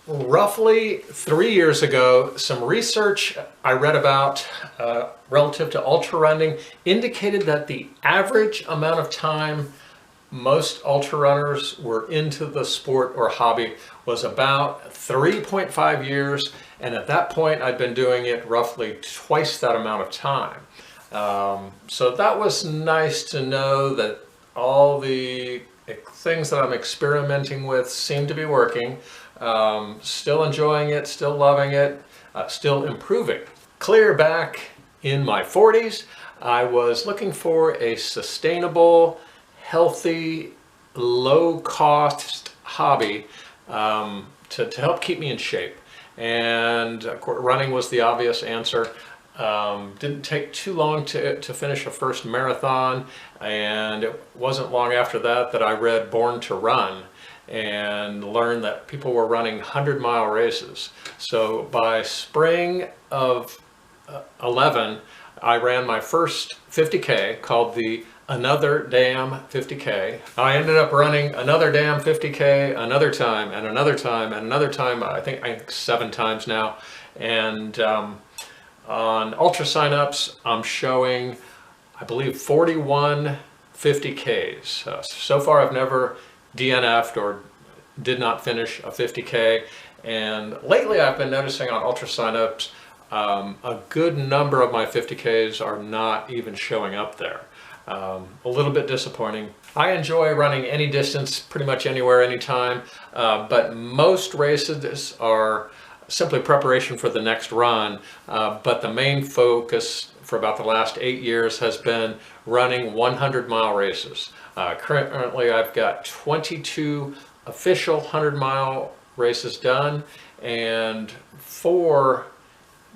Roughly 3 years ago, some research I read about relative to ultra running indicated that the average amount of time most ultra runners were into the sport or hobby was about 3.5 years, and at that point I'd been doing it roughly twice that amount of time. So that was nice to know that all the things that I'm experimenting with seem to be working. Still enjoying it, still loving it, still improving. Clear back in my 40s, I was looking for a sustainable, healthy, low-cost hobby to help keep me in shape. And of course, running was the obvious answer. Didn't take too long to finish a first marathon, and it wasn't long after that I read Born to Run and learned that people were running 100-mile races. So by spring of 11, I ran my first 50K called the Another Damn 50K. I ended up running another damn 50K another time and another time and another time, I think 7 times now. And on ultrasignups, I'm showing, I believe, 41 50Ks. So far I've never DNF'd or did not finish a 50K, and lately I've been noticing on ultrasignups a good number of my 50Ks are not even showing up there. A little bit disappointing. I enjoy running any distance, pretty much anywhere, anytime, but most races are simply preparation for the next run, but the main focus for about the last 8 years has been running 100-mile races. Currently I've got 22 official 100-mile races done and 4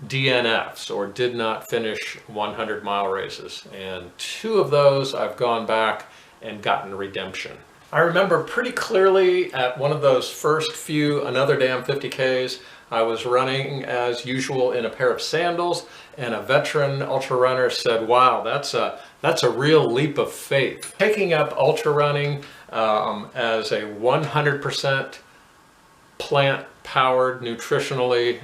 DNFs, or did not finish 100-mile races, and 2 of those I've gone back and gotten redemption. I remember pretty clearly at one of those first few Another Damn 50Ks, I was running as usual in a pair of sandals, and a veteran ultra runner said, "Wow, that's a real leap of faith." Taking up ultra running as a 100% plant-powered, nutritionally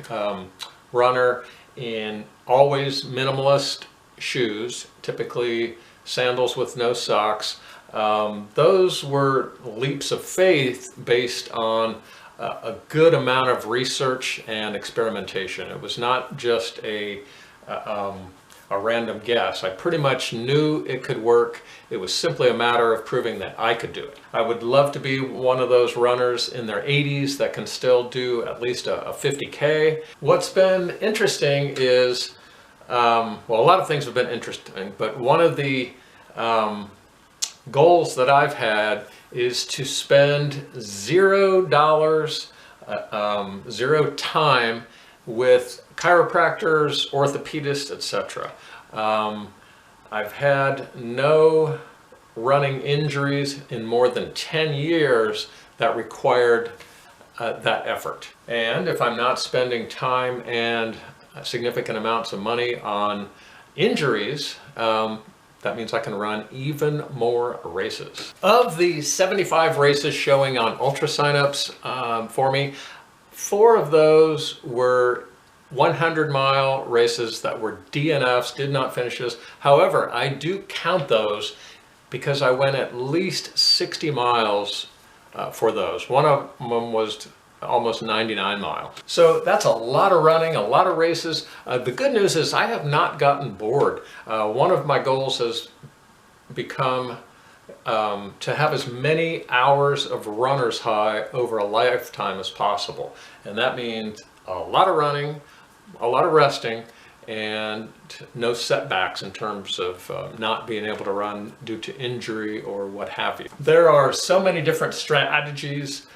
runner in always minimalist shoes, typically sandals with no socks, those were leaps of faith based on a good amount of research and experimentation. It was not just a random guess. I pretty much knew it could work. It was simply a matter of proving that I could do it. I would love to be one of those runners in their 80s that can still do at least a 50K. What's been interesting is, well, a lot of things have been interesting, but one of the goals that I've had is to spend $0, 0 time with chiropractors, orthopedists, etc. I've had no running injuries in more than 10 years that required that effort. And if I'm not spending time and significant amounts of money on injuries, that means I can run even more races. Of the 75 races showing on ultrasignups for me, 4 of those were 100-mile races that were DNFs, did not finishes. However, I do count those because I went at least 60 miles for those. One of them was almost 99 miles. So that's a lot of running, a lot of races. The good news is I have not gotten bored. One of my goals has become to have as many hours of runner's high over a lifetime as possible. And that means a lot of running, a lot of resting, and no setbacks in terms of not being able to run due to injury or what have you. There are so many different strategies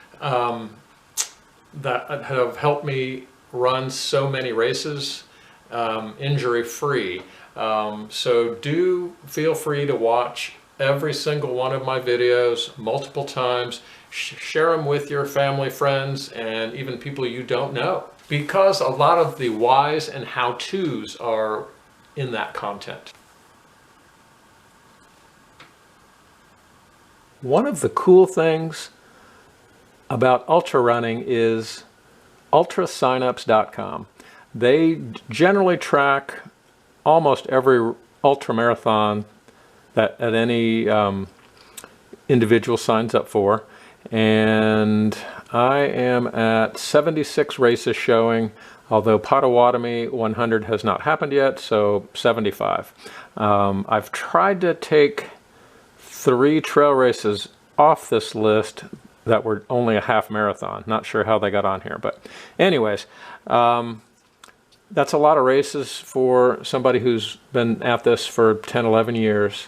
that have helped me run so many races injury-free. So do feel free to watch every single one of my videos multiple times. Share them with your family, friends, and even people you don't know, because a lot of the whys and how-tos are in that content. One of the cool things about ultra running is ultrasignups.com. They generally track almost every ultramarathon that any individual signs up for, and I am at 76 races showing, although Potawatomi 100 has not happened yet, so 75. I've tried to take 3 trail races off this list that were only a half marathon. Not sure how they got on here, but anyways, that's a lot of races for somebody who's been at this for 10, 11 years.